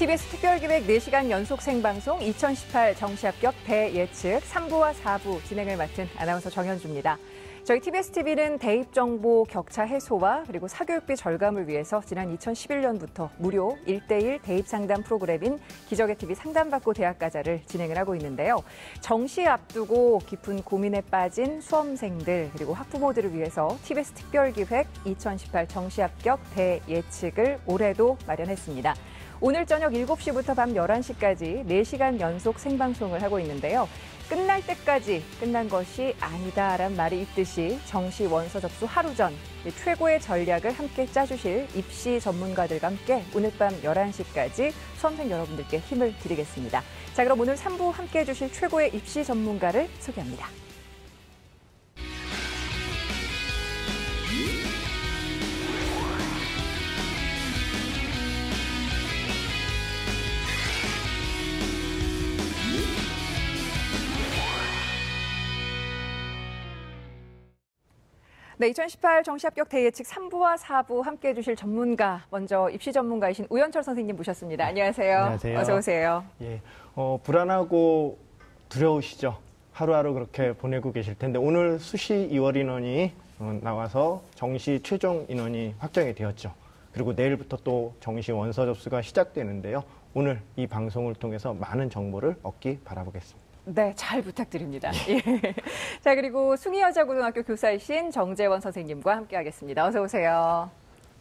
TBS 특별기획 4시간 연속 생방송 2018 정시합격 대예측 3부와 4부 진행을 맡은 아나운서 정현주입니다. 저희 TBS TV는 대입 정보 격차 해소와 그리고 사교육비 절감을 위해서 지난 2011년부터 무료 1:1 대입 상담 프로그램인 기적의 TV 상담받고 대학가자를 진행을 하고 있는데요. 정시 앞두고 깊은 고민에 빠진 수험생들 그리고 학부모들을 위해서 TBS 특별기획 2018 정시합격 대예측을 올해도 마련했습니다. 오늘 저녁 7시부터 밤 11시까지 4시간 연속 생방송을 하고 있는데요. 끝날 때까지 끝난 것이 아니다라는 말이 있듯이 정시 원서 접수 하루 전 최고의 전략을 함께 짜주실 입시 전문가들과 함께 오늘 밤 11시까지 수험생 여러분들께 힘을 드리겠습니다. 자, 그럼 오늘 3부 함께 해주실 최고의 입시 전문가를 소개합니다. 네, 2018 정시합격 대예측 3부와 4부 함께해 주실 전문가, 먼저 입시 전문가이신 우연철 선생님 모셨습니다. 안녕하세요. 안녕하세요. 어서 오세요. 예, 불안하고 두려우시죠? 하루하루 그렇게 보내고 계실 텐데 오늘 수시 2월 인원이 나와서 정시 최종 인원이 확정이 되었죠. 그리고 내일부터 또 정시 원서 접수가 시작되는데요. 오늘 이 방송을 통해서 많은 정보를 얻기 바라보겠습니다. 네, 잘 부탁드립니다. 예. 자, 그리고 숭의여자고등학교 교사이신 정재원 선생님과 함께하겠습니다. 어서 오세요.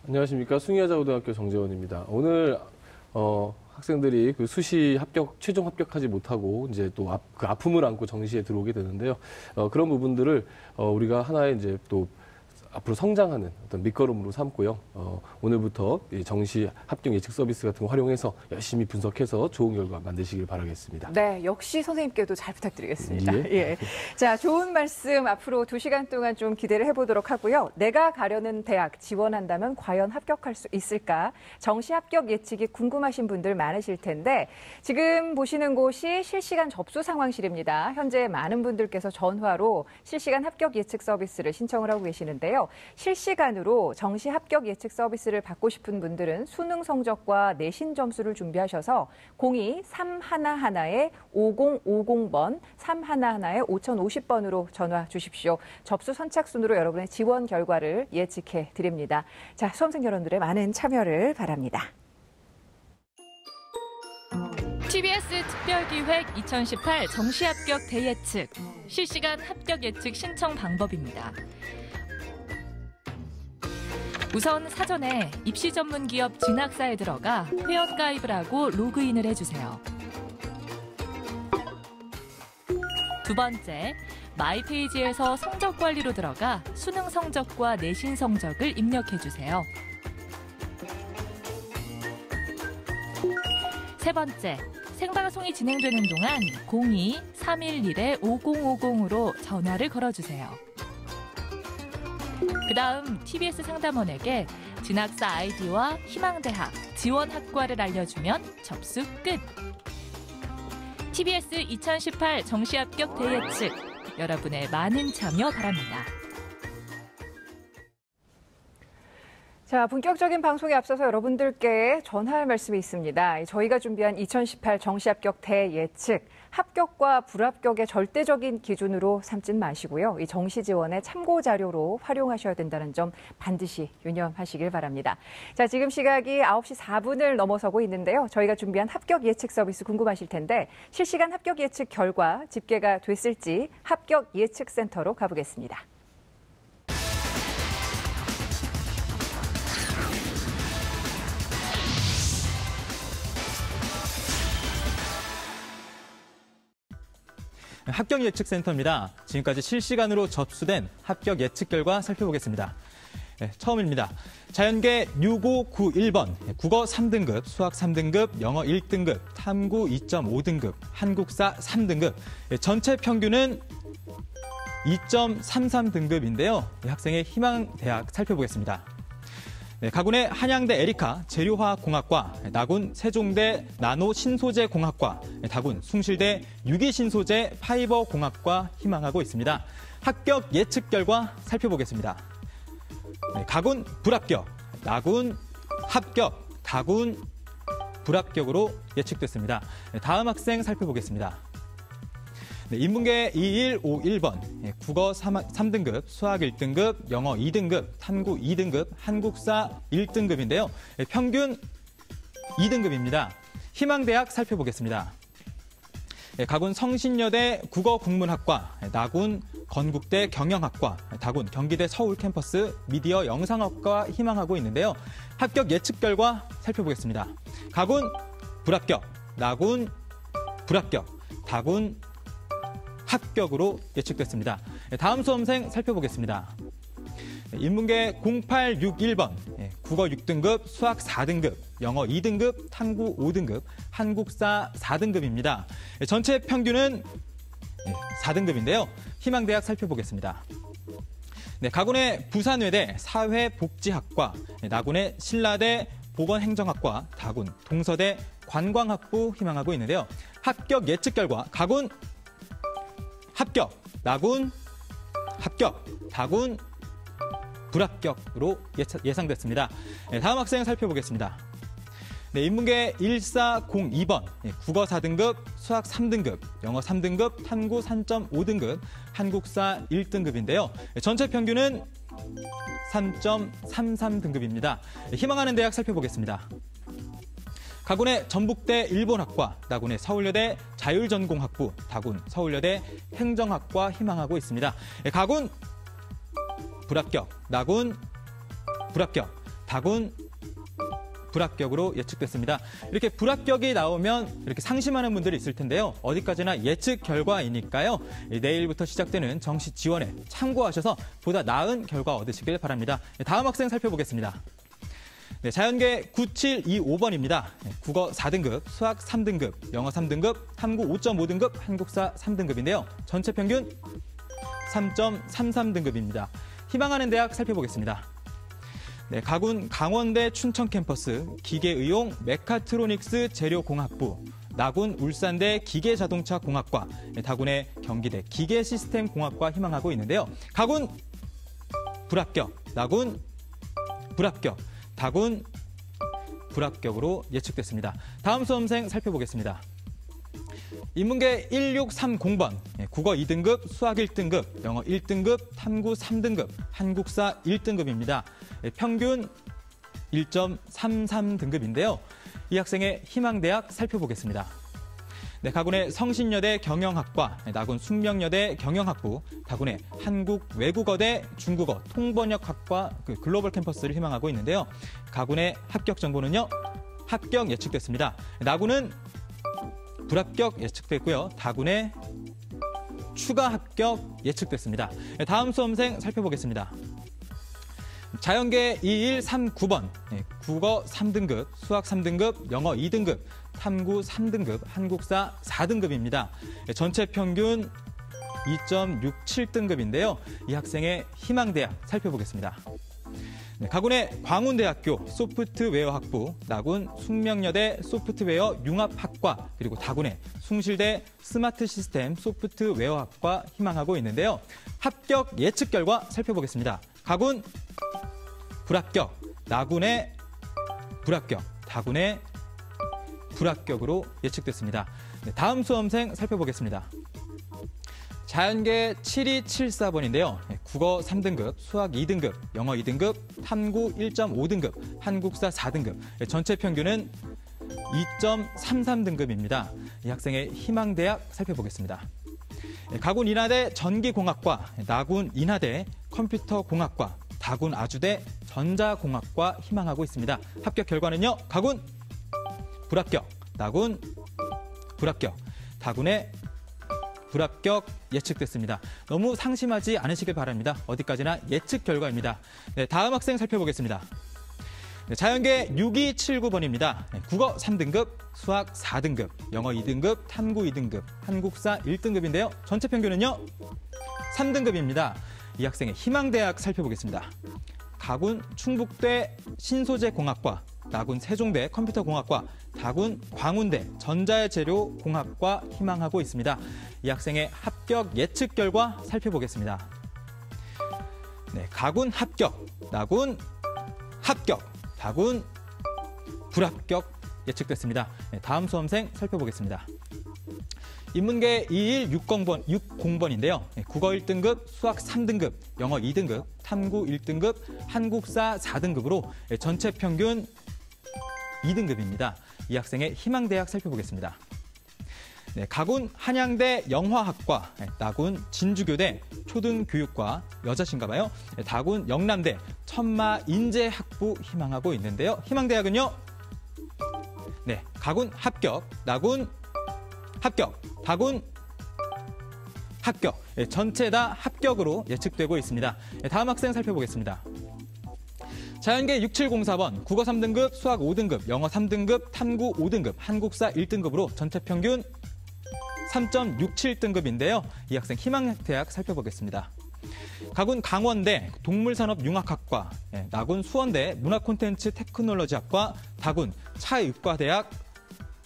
안녕하십니까. 숭의여자고등학교 정재원입니다. 오늘 학생들이 그 수시 합격, 최종 합격하지 못하고 이제 또 그 아픔을 안고 정시에 들어오게 되는데요. 그런 부분들을 우리가 하나의 이제 또 앞으로 성장하는 어떤 밑거름으로 삼고요. 오늘부터 이 정시 합격 예측 서비스 같은 거 활용해서 열심히 분석해서 좋은 결과 만드시길 바라겠습니다. 네, 역시 선생님께도 잘 부탁드리겠습니다. 예. 예. 자, 좋은 말씀 앞으로 2시간 동안 좀 기대를 해보도록 하고요. 내가 가려는 대학 지원한다면 과연 합격할 수 있을까? 정시 합격 예측이 궁금하신 분들 많으실 텐데 지금 보시는 곳이 실시간 접수 상황실입니다. 현재 많은 분들께서 전화로 실시간 합격 예측 서비스를 신청을 하고 계시는데요. 실시간으로 정시 합격 예측 서비스를 받고 싶은 분들은 수능 성적과 내신 점수를 준비하셔서 02-311-5050번, 311-5050번으로 전화 주십시오. 접수 선착순으로 여러분의 지원 결과를 예측해 드립니다. 자, 수험생 여러분들의 많은 참여를 바랍니다. TBS 특별기획 2018 정시합격 대예측, 실시간 합격 예측 신청 방법입니다. 우선 사전에 입시 전문 기업 진학사에 들어가 회원 가입을 하고 로그인을 해주세요. 두 번째, 마이 페이지에서 성적 관리로 들어가 수능 성적과 내신 성적을 입력해주세요. 세 번째, 생방송이 진행되는 동안 02-311-5050으로 전화를 걸어주세요. 그 다음 TBS 상담원에게 진학사 아이디와 희망대학, 지원학과를 알려주면 접수 끝! TBS 2018 정시합격 대예측, 여러분의 많은 참여 바랍니다. 자, 본격적인 방송에 앞서서 여러분들께 전할 말씀이 있습니다. 저희가 준비한 2018 정시합격 대예측, 합격과 불합격의 절대적인 기준으로 삼진 마시고요. 이 정시 지원의 참고 자료로 활용하셔야 된다는 점 반드시 유념하시길 바랍니다. 자, 지금 시각이 9시 4분을 넘어서고 있는데요. 저희가 준비한 합격 예측 서비스 궁금하실 텐데 실시간 합격 예측 결과 집계가 됐을지 합격 예측 센터로 가보겠습니다. 합격 예측 센터입니다. 지금까지 실시간으로 접수된 합격 예측 결과 살펴보겠습니다. 네, 처음입니다. 자연계 6591번, 국어 3등급, 수학 3등급, 영어 1등급, 탐구 2.5등급, 한국사 3등급. 전체 평균은 2.33등급인데요. 학생의 희망대학 살펴보겠습니다. 네, 가군의 한양대 에리카 재료화학공학과, 나군 세종대 나노신소재공학과, 다군 숭실대 유기신소재 파이버공학과 희망하고 있습니다. 합격 예측 결과 살펴보겠습니다. 네, 가군 불합격, 나군 합격, 다군 불합격으로 예측됐습니다. 다음 학생 살펴보겠습니다. 네, 인문계 2151번, 국어 3등급, 수학 1등급, 영어 2등급, 탐구 2등급, 한국사 1등급인데요. 평균 2등급입니다. 희망대학 살펴보겠습니다. 가군 성신여대 국어국문학과, 나군 건국대 경영학과, 다군 경기대 서울 캠퍼스 미디어 영상학과 희망하고 있는데요. 합격 예측 결과 살펴보겠습니다. 가군 불합격, 나군 불합격, 다군 합격으로 예측됐습니다. 다음 수험생 살펴보겠습니다. 인문계 0861번, 국어 6등급, 수학 4등급, 영어 2등급, 탐구 5등급, 한국사 4등급입니다. 전체 평균은 4등급인데요. 희망대학 살펴보겠습니다. 네, 가군의 부산외대 사회복지학과, 나군의 신라대 보건행정학과, 다군 동서대 관광학부 희망하고 있는데요. 합격 예측 결과 가군 합격, 나군 합격, 다군 불합격으로 예상됐습니다. 네, 다음 학생 살펴보겠습니다. 네, 인문계 1402번, 국어 4등급, 수학 3등급, 영어 3등급, 탐구 3.5등급, 한국사 1등급인데요. 전체 평균은 3.33등급입니다. 희망하는 대학 살펴보겠습니다. 가군의 전북대 일본학과, 나군의 서울여대 자율전공학부, 다군 서울여대 행정학과 희망하고 있습니다. 가군 불합격, 나군 불합격, 다군 불합격으로 예측됐습니다. 이렇게 불합격이 나오면 이렇게 상심하는 분들이 있을 텐데요. 어디까지나 예측 결과이니까요. 내일부터 시작되는 정시 지원에 참고하셔서 보다 나은 결과 얻으시길 바랍니다. 다음 학생 살펴보겠습니다. 네, 자연계 9725번입니다. 국어 4등급, 수학 3등급, 영어 3등급, 탐구 5.5등급, 한국사 3등급인데요. 전체 평균 3.33등급입니다. 희망하는 대학 살펴보겠습니다. 네, 가군 강원대 춘천 캠퍼스 기계의용 메카트로닉스 재료공학부, 나군 울산대 기계자동차공학과, 다군의 경기대 기계시스템공학과 희망하고 있는데요. 가군 불합격, 나군 불합격, 다군 불합격으로 예측됐습니다. 다음 수험생 살펴보겠습니다. 인문계 1630번, 국어 2등급, 수학 1등급, 영어 1등급, 탐구 3등급, 한국사 1등급입니다. 평균 1.33등급인데요. 이 학생의 희망대학 살펴보겠습니다. 네, 가군의 성신여대 경영학과, 나군 숙명여대 경영학부, 다군의 한국외국어대 중국어 통번역학과 글로벌 캠퍼스를 희망하고 있는데요. 가군의 합격 정보는요, 합격 예측됐습니다. 나군은 불합격 예측됐고요. 다군의 추가 합격 예측됐습니다. 다음 수험생 살펴보겠습니다. 자연계 2139번, 국어 3등급, 수학 3등급, 영어 2등급, 탐구 3등급, 한국사 4등급입니다. 전체 평균 2.67등급인데요. 이 학생의 희망대학 살펴보겠습니다. 네, 가군의 광운대학교 소프트웨어학부, 나군 숙명여대 소프트웨어 융합학과, 그리고 다군의 숭실대 스마트 시스템 소프트웨어학과 희망하고 있는데요. 합격 예측 결과 살펴보겠습니다. 가군 불합격, 나군의 불합격, 다군의 불합격으로 예측됐습니다. 네, 다음 수험생 살펴보겠습니다. 자연계 7274번인데요. 국어 3등급, 수학 2등급, 영어 2등급, 탐구 1.5등급, 한국사 4등급. 전체 평균은 2.33등급입니다. 이 학생의 희망대학 살펴보겠습니다. 가군 인하대 전기공학과, 나군 인하대 컴퓨터공학과, 다군 아주대 전자공학과 희망하고 있습니다. 합격 결과는요, 가군 불합격, 나군 불합격, 다군의 불합격 예측됐습니다. 너무 상심하지 않으시길 바랍니다. 어디까지나 예측 결과입니다. 네, 다음 학생 살펴보겠습니다. 네, 자연계 6279번입니다. 국어 3등급, 수학 4등급, 영어 2등급, 탐구 2등급, 한국사 1등급인데요. 전체 평균은요, 3등급입니다. 이 학생의 희망대학 살펴보겠습니다. 가군 충북대 신소재공학과, 나군 세종대 컴퓨터공학과, 다군 광운대 전자재료공학과 희망하고 있습니다. 이 학생의 합격 예측 결과 살펴보겠습니다. 네, 가군 합격, 나군 합격, 다군 불합격 예측됐습니다. 다음 수험생 살펴보겠습니다. 인문계 21600번인데요. 국어 1등급, 수학 3등급, 영어 2등급, 탐구 1등급, 한국사 4등급으로 전체 평균 2등급입니다. 이 학생의 희망대학 살펴보겠습니다. 네, 가군 한양대 영화학과, 나군 진주교대 초등교육과 여자신가 봐요. 다군 영남대 천마인재학부 희망하고 있는데요. 희망대학은요. 네, 가군 합격, 나군 합격, 다군 합격. 전체 다 합격으로 예측되고 있습니다. 다음 학생 살펴보겠습니다. 자연계 6704번, 국어 3등급, 수학 5등급, 영어 3등급, 탐구 5등급, 한국사 1등급으로 전체 평균 3.67등급인데요. 이 학생 희망대학 살펴보겠습니다. 가군 강원대 동물산업융합학과, 나군 수원대 문화콘텐츠 테크놀로지학과, 다군 차의과대학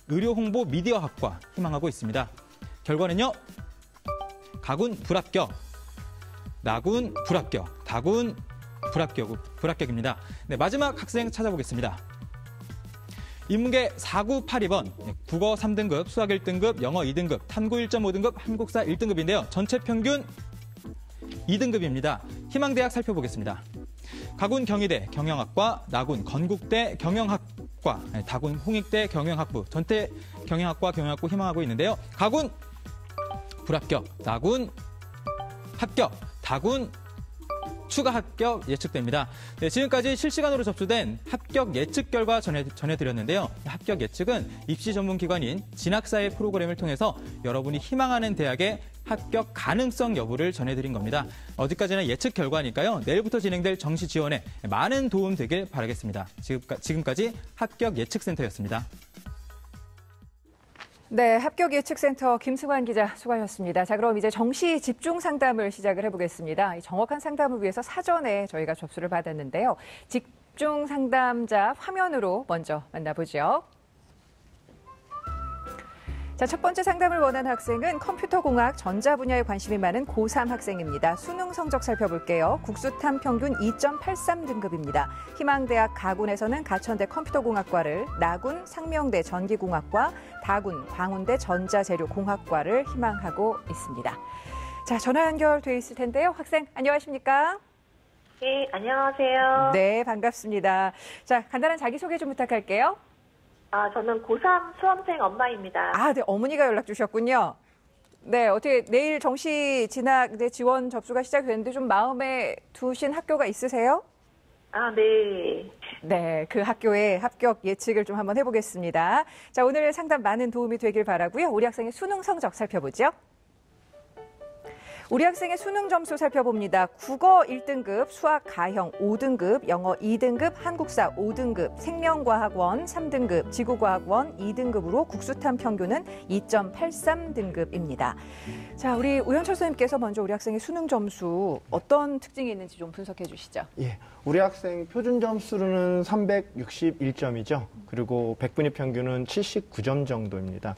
의료홍보 미디어학과 희망하고 있습니다. 결과는요. 가군 불합격, 나군 불합격, 다군 불합격입니다. 네, 마지막 학생 찾아보겠습니다. 인문계 4982번, 국어 3등급, 수학 1등급, 영어 2등급, 탐구 1.5등급, 한국사 1등급인데요. 전체 평균 2등급입니다. 희망대학 살펴보겠습니다. 가군 경희대 경영학과, 나군 건국대 경영학과, 다군 홍익대 경영학부, 전체 경영학과 경영학부 희망하고 있는데요. 가군 불합격, 나군 합격, 다군 추가 합격 예측됩니다. 네, 지금까지 실시간으로 접수된 합격 예측 결과 전해드렸는데요. 합격 예측은 입시 전문 기관인 진학사회 프로그램을 통해서 여러분이 희망하는 대학의 합격 가능성 여부를 전해드린 겁니다. 어디까지나 예측 결과니까요. 내일부터 진행될 정시 지원에 많은 도움 되길 바라겠습니다. 지금까지 합격 예측센터였습니다. 네, 합격 예측센터 김승환 기자 수고하셨습니다. 자, 그럼 이제 정시 집중 상담을 시작을 해보겠습니다. 정확한 상담을 위해서 사전에 저희가 접수를 받았는데요. 집중 상담자 화면으로 먼저 만나보죠. 자, 첫 번째 상담을 원하는 학생은 컴퓨터공학 전자 분야에 관심이 많은 고3 학생입니다. 수능 성적 살펴볼게요. 국수탐 평균 2.83등급입니다. 희망대학 가군에서는 가천대 컴퓨터공학과를, 나군 상명대 전기공학과, 다군 광운대 전자재료공학과를 희망하고 있습니다. 자, 전화 연결돼 있을 텐데요. 학생 안녕하십니까? 네, 안녕하세요. 네, 반갑습니다. 자, 간단한 자기소개 좀 부탁할게요. 저는 고3 수험생 엄마입니다. 네, 어머니가 연락 주셨군요. 네, 어떻게 내일 정시 진학 지원 접수가 시작됐는데 좀 마음에 두신 학교가 있으세요? 네. 네, 그 학교의 합격 예측을 좀 한번 해보겠습니다. 자, 오늘 상담 많은 도움이 되길 바라고요. 우리 학생의 수능 성적 살펴보죠. 우리 학생의 수능 점수 살펴봅니다. 국어 1등급, 수학 가형 5등급, 영어 2등급, 한국사 5등급, 생명과학원 3등급, 지구과학원 2등급으로 국수탐 평균은 2.83등급입니다. 자, 우리 우현철 선생님께서 먼저 우리 학생의 수능 점수 어떤 특징이 있는지 좀 분석해 주시죠. 예, 우리 학생 표준 점수로는 361점이죠. 그리고 100분위 평균은 79점 정도입니다.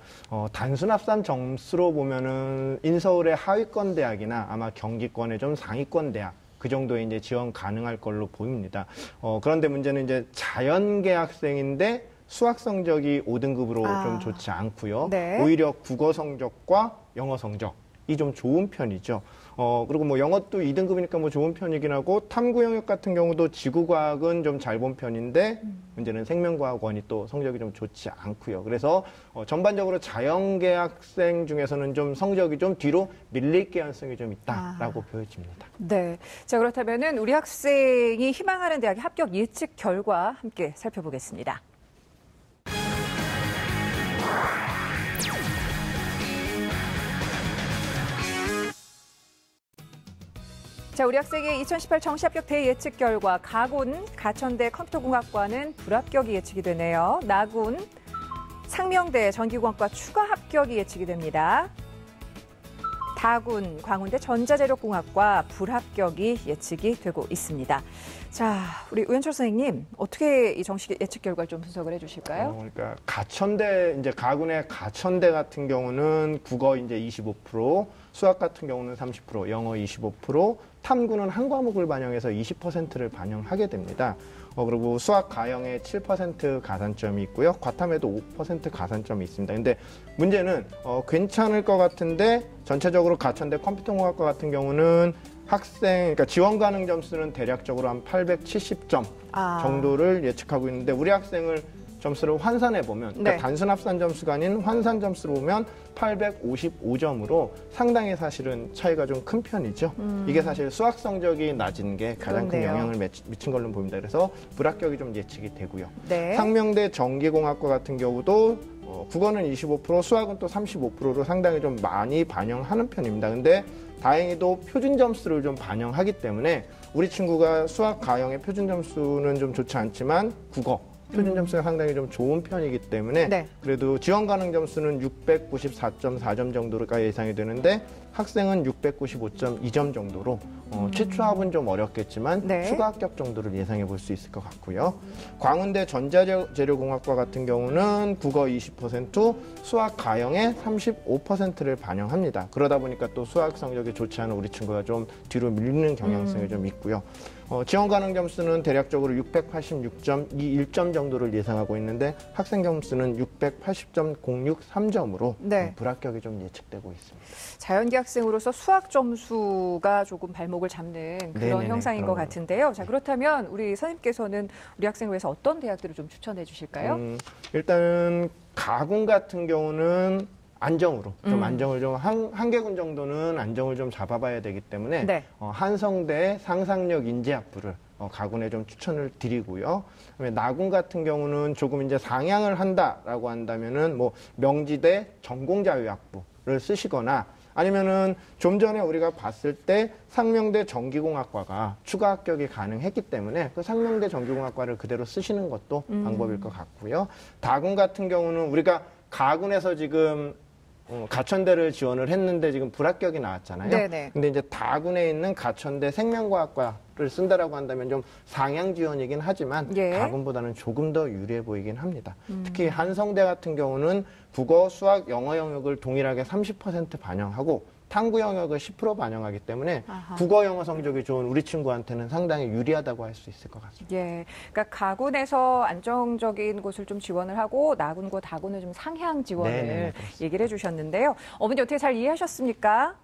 단순 합산 점수로 보면은 인서울의 하위권 대학이나 아마 경기권의 좀 상위권 대학 그 정도에 이제 지원 가능할 걸로 보입니다. 그런데 문제는 이제 자연계 학생인데 수학 성적이 5등급으로 좀 좋지 않고요. 네. 오히려 국어 성적과 영어 성적이 좀 좋은 편이죠. 그리고 뭐 영어도 2등급이니까 뭐 좋은 편이긴 하고 탐구 영역 같은 경우도 지구과학은 좀 잘 본 편인데 문제는 생명과학원이 또 성적이 좀 좋지 않고요. 그래서 전반적으로 자연계 학생 중에서는 좀 성적이 좀 뒤로 밀릴 가능성이 좀 있다라고 보여집니다. 네. 자, 그렇다면은 우리 학생이 희망하는 대학의 합격 예측 결과 함께 살펴보겠습니다. 자, 우리 학생의 2018 정시합격 대예측 결과 가군 가천대 컴퓨터공학과는 불합격이 예측이 되네요. 나군 상명대 전기공학과 추가 합격이 예측이 됩니다. 다군 광운대 전자재료공학과 불합격이 예측이 되고 있습니다. 자, 우리 우현철 선생님 어떻게 이 정시 예측 결과를 좀 분석을 해주실까요? 그러니까 가천대 이제 가군의 가천대 같은 경우는 국어 이제 25%, 수학 같은 경우는 30%, 영어 25%, 탐구는 한 과목을 반영해서 20%를 반영하게 됩니다. 그리고 수학 가형에 7% 가산점이 있고요. 과탐에도 5% 가산점이 있습니다. 근데 문제는 괜찮을 것 같은데 전체적으로 가천대 컴퓨터공학과 같은 경우는 그러니까 지원 가능 점수는 대략적으로 한 870점 정도를 예측하고 있는데 우리 학생을 점수를 환산해 보면 그러니까 단순 합산 점수가 아닌 환산 점수로 보면 855점으로 상당히 사실은 차이가 좀 큰 편이죠. 이게 사실 수학 성적이 낮은 게 가장 큰 영향을 미친 걸로 보입니다. 그래서 불합격이 좀 예측이 되고요. 상명대 전기공학과 같은 경우도 국어는 25%, 수학은 또 35%로 상당히 좀 많이 반영하는 편입니다. 근데 다행히도 표준 점수를 좀 반영하기 때문에 우리 친구가 수학 가형의 표준 점수는 좀 좋지 않지만 국어 표준 점수가 상당히 좀 좋은 편이기 때문에 그래도 지원 가능 점수는 694.4점 정도가 예상이 되는데 학생은 695.2점 정도로 최초합은 좀 어렵겠지만 추가 합격 정도를 예상해 볼 수 있을 것 같고요. 광운대 전자재료공학과 같은 경우는 국어 20%, 수학 가형의 35%를 반영합니다. 그러다 보니까 또 수학 성적이 좋지 않은 우리 친구가 좀 뒤로 밀리는 경향성이 좀 있고요. 지원 가능 점수는 대략적으로 686.21점 정도를 예상하고 있는데 학생 점수는 680.063점으로 불합격이 좀 예측되고 있습니다. 자연계 학생으로서 수학 점수가 조금 발목을 잡는 그런 형상인 것 같은데요. 자, 그렇다면 우리 선생님께서는 우리 학생을 위해서 어떤 대학들을 좀 추천해 주실까요? 일단은 가공 같은 경우는 안정으로 좀 안정을 좀 한 개군 정도는 안정을 좀 잡아봐야 되기 때문에 한성대 상상력 인재학부를 가군에 좀 추천을 드리고요. 그다음에 나군 같은 경우는 조금 이제 상향을 한다라고 한다면은 뭐 명지대 전공자유학부를 쓰시거나 아니면은 좀 전에 우리가 봤을 때 상명대 전기공학과가 추가 합격이 가능했기 때문에 그 상명대 전기공학과를 그대로 쓰시는 것도 방법일 것 같고요. 다군 같은 경우는 우리가 가군에서 지금 가천대를 지원을 했는데 지금 불합격이 나왔잖아요. 근데 이제 다군에 있는 가천대 생명과학과를 쓴다라고 한다면 좀 상향 지원이긴 하지만 가군보다는 조금 더 유리해 보이긴 합니다. 특히 한성대 같은 경우는 국어, 수학, 영어 영역을 동일하게 30% 반영하고 탐구 영역을 10% 반영하기 때문에 국어, 영어 성적이 좋은 우리 친구한테는 상당히 유리하다고 할 수 있을 것 같습니다. 그러니까 가군에서 안정적인 곳을 좀 지원을 하고 나군과 다군은 좀 상향 지원을 얘기를 해주셨는데요. 어머니 어떻게 잘 이해하셨습니까?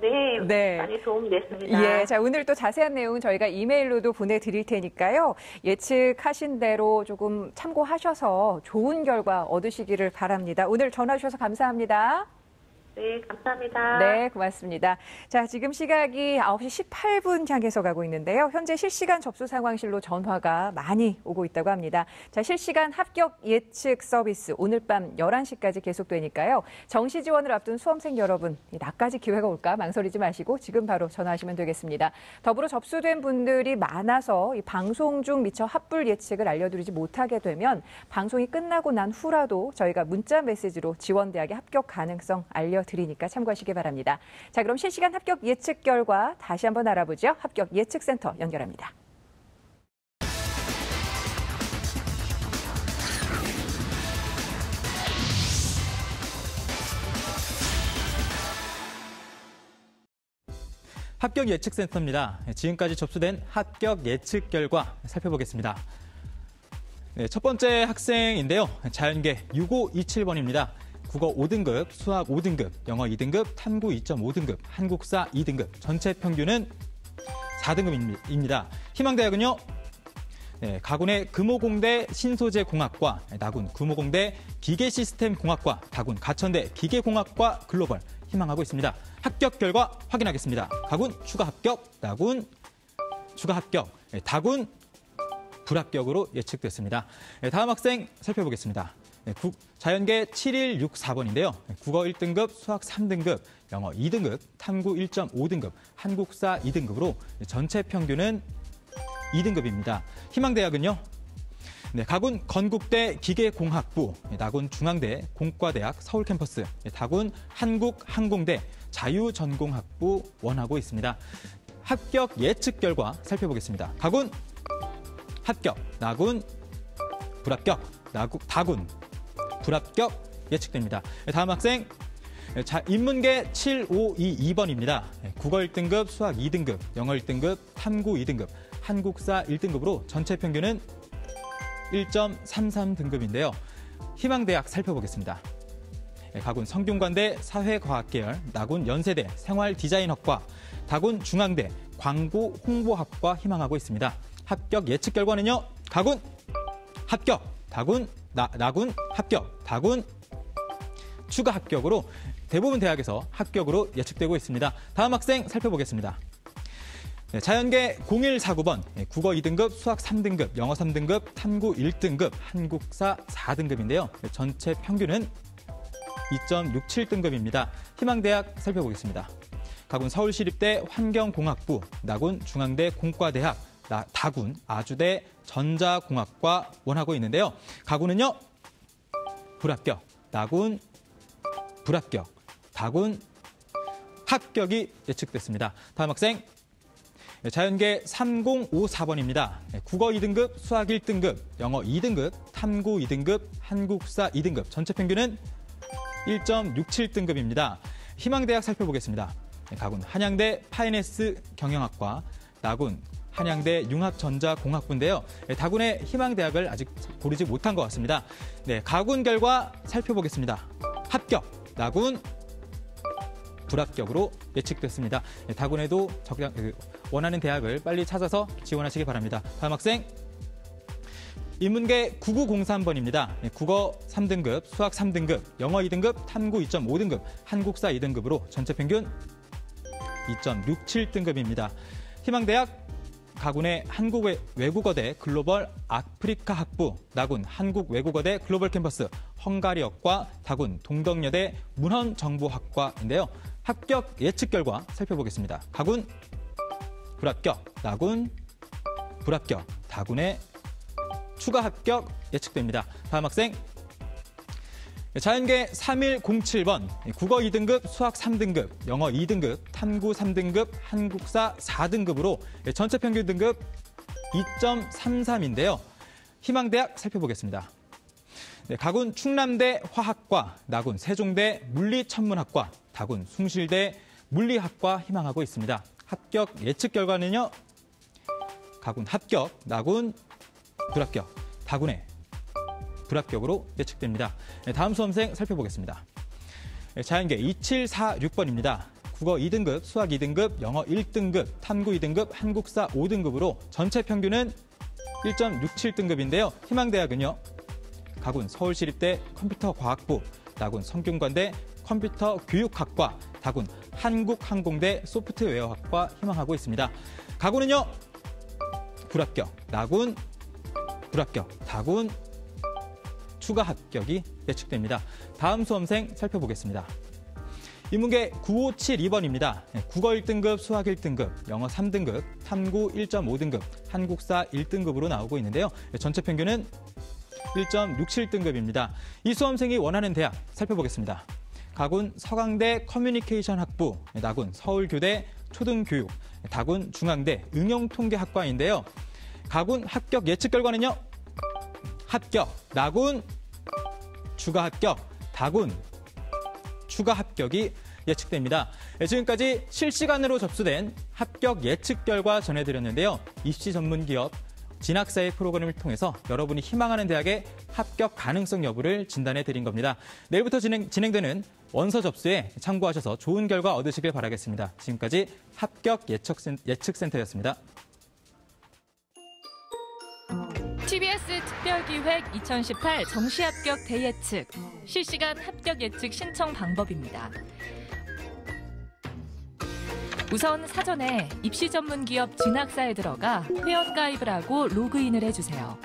네. 많이 도움이 됐습니다. 자, 오늘 또 자세한 내용 저희가 이메일로도 보내드릴 테니까요. 예측하신 대로 조금 참고하셔서 좋은 결과 얻으시기를 바랍니다. 오늘 전화 주셔서 감사합니다. 네, 감사합니다. 네, 고맙습니다. 자, 지금 시각이 9시 18분 향해서 가고 있는데요. 현재 실시간 접수 상황실로 전화가 많이 오고 있다고 합니다. 자, 실시간 합격 예측 서비스 오늘 밤 11시까지 계속되니까요. 정시 지원을 앞둔 수험생 여러분, 낮까지 기회가 올까 망설이지 마시고 지금 바로 전화하시면 되겠습니다. 더불어 접수된 분들이 많아서 이 방송 중 미처 합불 예측을 알려드리지 못하게 되면 방송이 끝나고 난 후라도 저희가 문자 메시지로 지원대학의 합격 가능성 알려드리니까 참고하시기 바랍니다. 자, 그럼 실시간 합격 예측 결과 다시 한번 알아보죠. 합격 예측센터 연결합니다. 합격 예측센터입니다. 지금까지 접수된 합격 예측 결과 살펴보겠습니다. 네, 첫 번째 학생인데요. 자연계 6527번입니다. 국어 5등급, 수학 5등급, 영어 2등급, 탐구 2.5등급, 한국사 2등급, 전체 평균은 4등급입니다. 희망대학은요. 네, 가군의 금호공대 신소재공학과, 나군 금호공대 기계시스템공학과, 다군 가천대 기계공학과 글로벌 희망하고 있습니다. 합격 결과 확인하겠습니다. 가군 추가 합격, 나군 추가 합격, 다군 불합격으로 예측됐습니다. 다음 학생 살펴보겠습니다. 자연계 7164번인데요. 국어 1등급, 수학 3등급, 영어 2등급, 탐구 1.5등급, 한국사 2등급으로 전체 평균은 2등급입니다. 희망대학은요. 네, 가군 건국대 기계공학부, 나군 중앙대 공과대학 서울캠퍼스, 다군 한국항공대 자유전공학부 원하고 있습니다. 합격 예측 결과 살펴보겠습니다. 가군 합격, 나군 불합격, 다군 불합격 예측됩니다. 다음 학생 자, 인문계 7522번입니다. 국어 1등급, 수학 2등급, 영어 1등급, 탐구 2등급, 한국사 1등급으로 전체 평균은 1.33등급인데요. 희망대학 살펴보겠습니다. 가군 성균관대 사회과학계열, 나군 연세대 생활디자인학과, 다군 중앙대 광고 홍보학과 희망하고 있습니다. 합격 예측 결과는요. 가군 합격, 나군 합격, 다군 추가 합격으로 대부분 대학에서 합격으로 예측되고 있습니다. 다음 학생 살펴보겠습니다. 자연계 0149번, 국어 2등급, 수학 3등급, 영어 3등급, 탐구 1등급, 한국사 4등급인데요. 전체 평균은 2.67등급입니다. 희망대학 살펴보겠습니다. 가군 서울시립대 환경공학부, 나군 중앙대 공과대학, 다군 아주대 전자공학과 원하고 있는데요. 가군은요. 불합격, 나군 불합격, 다군 합격이 예측됐습니다. 다음 학생. 자연계 3054번입니다. 국어 2등급, 수학 1등급, 영어 2등급, 탐구 2등급, 한국사 2등급. 전체 평균은 1.67등급입니다. 희망대학 살펴보겠습니다. 가군 한양대 파이낸스 경영학과, 나군 한양대 융합전자공학부인데요. 다군의 희망대학을 아직 고르지 못한 것 같습니다. 네, 가군 결과 살펴보겠습니다. 합격, 나군 불합격으로 예측됐습니다. 다군에도 원하는 대학을 빨리 찾아서 지원하시기 바랍니다. 다음 학생. 인문계 9903번입니다. 국어 3등급, 수학 3등급, 영어 2등급, 탐구 2.5등급, 한국사 2등급으로 전체 평균 2.67등급입니다. 희망대학 가군의 한국외국어대 글로벌 아프리카 학부, 나군 한국외국어대 글로벌 캠퍼스 헝가리어과, 다군 동덕여대 문헌정보학과인데요. 합격 예측 결과 살펴보겠습니다. 가군 불합격, 나군 불합격, 다군의 추가 합격 예측됩니다. 다음 학생. 자연계 3107번, 국어 2등급, 수학 3등급, 영어 2등급, 탐구 3등급, 한국사 4등급으로 전체 평균 등급 2.33인데요. 희망대학 살펴보겠습니다. 네, 가군 충남대 화학과, 나군 세종대 물리천문학과, 다군 숭실대 물리학과 희망하고 있습니다. 합격 예측 결과는요. 가군 합격, 나군 불합격, 다군의 불합격으로 예측됩니다. 다음 수험생 살펴보겠습니다. 자연계 2746번입니다. 국어 2등급, 수학 2등급, 영어 1등급, 탐구 2등급, 한국사 5등급으로 전체 평균은 1.67등급인데요. 희망대학은요. 가군 서울시립대 컴퓨터과학부, 나군 성균관대 컴퓨터교육학과, 다군 한국항공대 소프트웨어학과 희망하고 있습니다. 가군은요. 불합격, 나군 불합격, 다군 추가 합격이 예측됩니다. 다음 수험생 살펴보겠습니다. 인문계 9572번입니다. 국어 1등급, 수학 1등급, 영어 3등급, 탐구 1.5등급, 한국사 1등급으로 나오고 있는데요. 전체 평균은 1.67등급입니다. 이 수험생이 원하는 대학 살펴보겠습니다. 가군 서강대 커뮤니케이션 학부, 나군 서울교대 초등교육, 다군 중앙대 응용통계학과인데요. 가군 합격 예측 결과는요. 합격, 나군 추가 합격, 다군 추가 합격이 예측됩니다. 지금까지 실시간으로 접수된 합격 예측 결과 전해드렸는데요. 입시 전문 기업 진학사회 프로그램을 통해서 여러분이 희망하는 대학의 합격 가능성 여부를 진단해드린 겁니다. 내일부터 진행되는 원서 접수에 참고하셔서 좋은 결과 얻으시길 바라겠습니다. 지금까지 합격 예측센터였습니다. TBS 특별기획 2018 정시합격 대예측, 실시간 합격 예측 신청 방법입니다. 우선 사전에 입시 전문 기업 진학사에 들어가 회원 가입을 하고 로그인을 해주세요.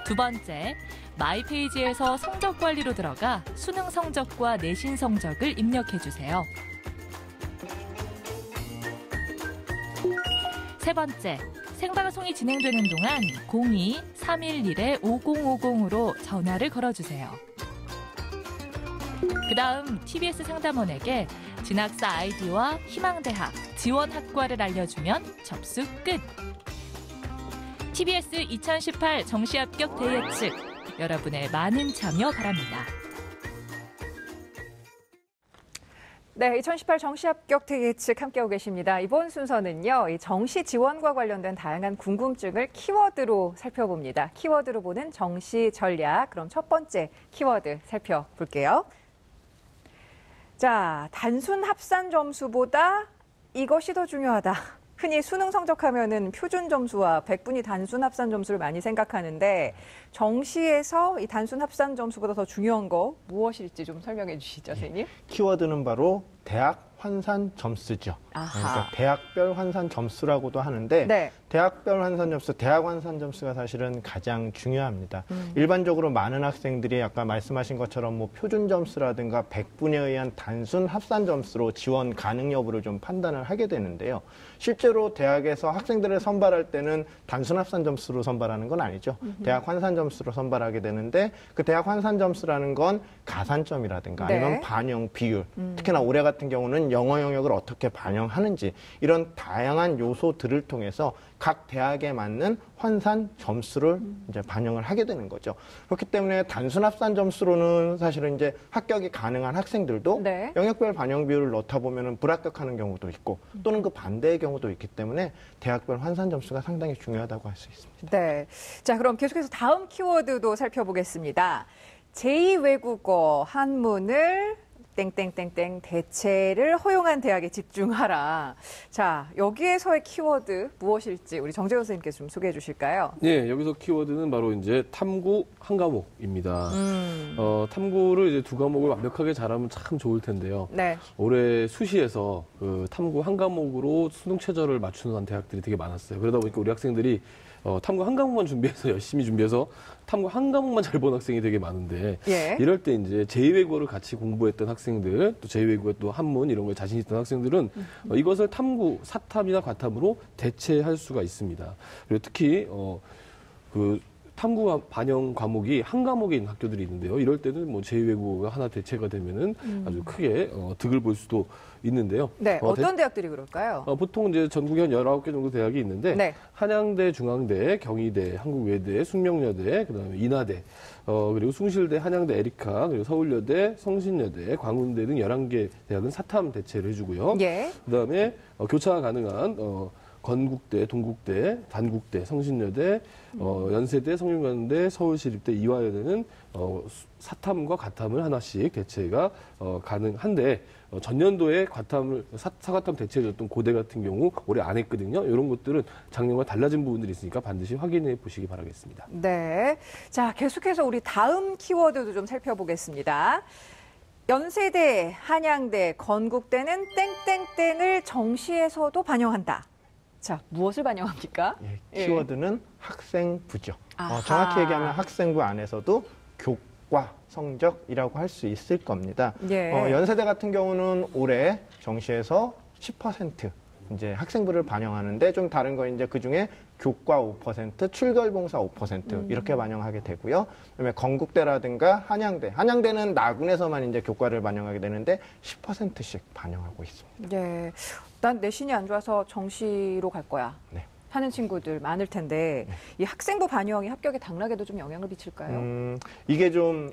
두 번째, 마이페이지에서 성적 관리로 들어가 수능 성적과 내신 성적을 입력해주세요. 세 번째, 생방송이 진행되는 동안 02-311-5050으로 전화를 걸어주세요. 그 다음 TBS 상담원에게 진학사 아이디와 희망대학, 지원학과를 알려주면 접수 끝! TBS 2018 정시합격 대예측, 여러분의 많은 참여 바랍니다. 네, 2018 정시 합격 대예측 함께하고 계십니다. 이번 순서는요, 이 정시 지원과 관련된 다양한 궁금증을 키워드로 살펴봅니다. 키워드로 보는 정시 전략. 그럼 첫 번째 키워드 살펴볼게요. 자, 단순 합산 점수보다 이것이 더 중요하다. 흔히 수능 성적하면은 표준 점수와 백분위 단순 합산 점수를 많이 생각하는데 정시에서 이 단순 합산 점수보다 더 중요한 거 무엇일지 좀 설명해 주시죠, 선생님. 키워드는 바로 대학 환산 점수죠. 아하. 그러니까 대학별 환산 점수라고도 하는데 네. 대학별 환산 점수, 대학 환산 점수가 사실은 가장 중요합니다. 일반적으로 많은 학생들이 아까 말씀하신 것처럼 뭐 표준 점수라든가 백분에 의한 단순 합산 점수로 지원 가능 여부를 좀 판단을 하게 되는데요. 실제로 대학에서 학생들을 선발할 때는 단순 합산 점수로 선발하는 건 아니죠. 대학 환산 점수로 선발하게 되는데 그 대학 환산 점수라는 건 가산점이라든가 아니면 네. 반영 비율, 특히나 올해 같은 경우는 영어 영역을 어떻게 반영하는지 이런 다양한 요소들을 통해서 각 대학에 맞는 환산 점수를 이제 반영을 하게 되는 거죠. 그렇기 때문에 단순 합산 점수로는 사실은 이제 합격이 가능한 학생들도 네. 영역별 반영 비율을 넣다 보면은 불합격하는 경우도 있고 또는 그 반대의 경우도 있기 때문에 대학별 환산 점수가 상당히 중요하다고 할 수 있습니다. 네. 자, 그럼 계속해서 다음 키워드도 살펴보겠습니다. 제2외국어 한문을 땡땡땡땡 대체를 허용한 대학에 집중하라. 자, 여기에서의 키워드 무엇일지 우리 정재훈 선생님께서 좀 소개해 주실까요? 네, 여기서 키워드는 바로 이제 탐구 한 과목입니다. 탐구를 이제 두 과목을 완벽하게 잘하면 참 좋을 텐데요. 네. 올해 수시에서 그 탐구 한 과목으로 수능 최저를 맞추는 대학들이 되게 많았어요. 그러다 보니까 우리 학생들이 탐구 한 과목만 준비해서 열심히 준비해서 탐구 한 과목만 잘 본 학생이 되게 많은데 예. 이럴 때 이제 제2외국어를 같이 공부했던 학생들 또 제2외국어 또 한문 이런 걸 자신 있던 학생들은 이것을 탐구 사탐이나 과탐으로 대체할 수가 있습니다. 그리고 특히 그 탐구 반영 과목이 한 과목에 있는 학교들이 있는데요. 이럴 때는 뭐 제2외국어가 하나 대체가 되면은 아주 크게 득을 볼 수도 있는데요. 네. 어떤 대학들이 그럴까요? 보통 이제 전국에 한 19개 정도 대학이 있는데 네. 한양대, 중앙대, 경희대, 한국외대, 숙명여대, 그다음에 인하대, 그리고 숭실대, 한양대, 에리카, 그리고 서울여대, 성신여대, 광운대 등 11개 대학은 사탐 대체를 해주고요. 예. 그다음에 교차가 가능한 건국대, 동국대, 단국대, 성신여대, 연세대, 성균관대, 서울시립대, 이화여대는 사탐과 과탐을 하나씩 대체가 가능한데 전년도에 사과탐 대체해줬던 고대 같은 경우 올해 안 했거든요. 이런 것들은 작년과 달라진 부분들이 있으니까 반드시 확인해 보시기 바라겠습니다. 네. 자, 계속해서 우리 다음 키워드도 좀 살펴보겠습니다. 연세대, 한양대, 건국대는 땡땡땡을 정시에서도 반영한다. 자, 무엇을 반영합니까? 예, 키워드는 학생부죠. 아하. 정확히 얘기하면 학생부 안에서도 교과 성적이라고 할 수 있을 겁니다. 예. 연세대 같은 경우는 올해 정시에서 10% 이제 학생부를 반영하는데 좀 다른 거 이제 그 중에 교과 5%, 출결봉사 5% 이렇게 반영하게 되고요. 그다음에 건국대라든가 한양대는 나군에서만 이제 교과를 반영하게 되는데 10%씩 반영하고 있습니다. 네. 난 내신이 안 좋아서 정시로 갈 거야. 네. 하는 친구들 많을 텐데 이 학생부 반영이 합격의 당락에도 좀 영향을 미칠까요? 이게 좀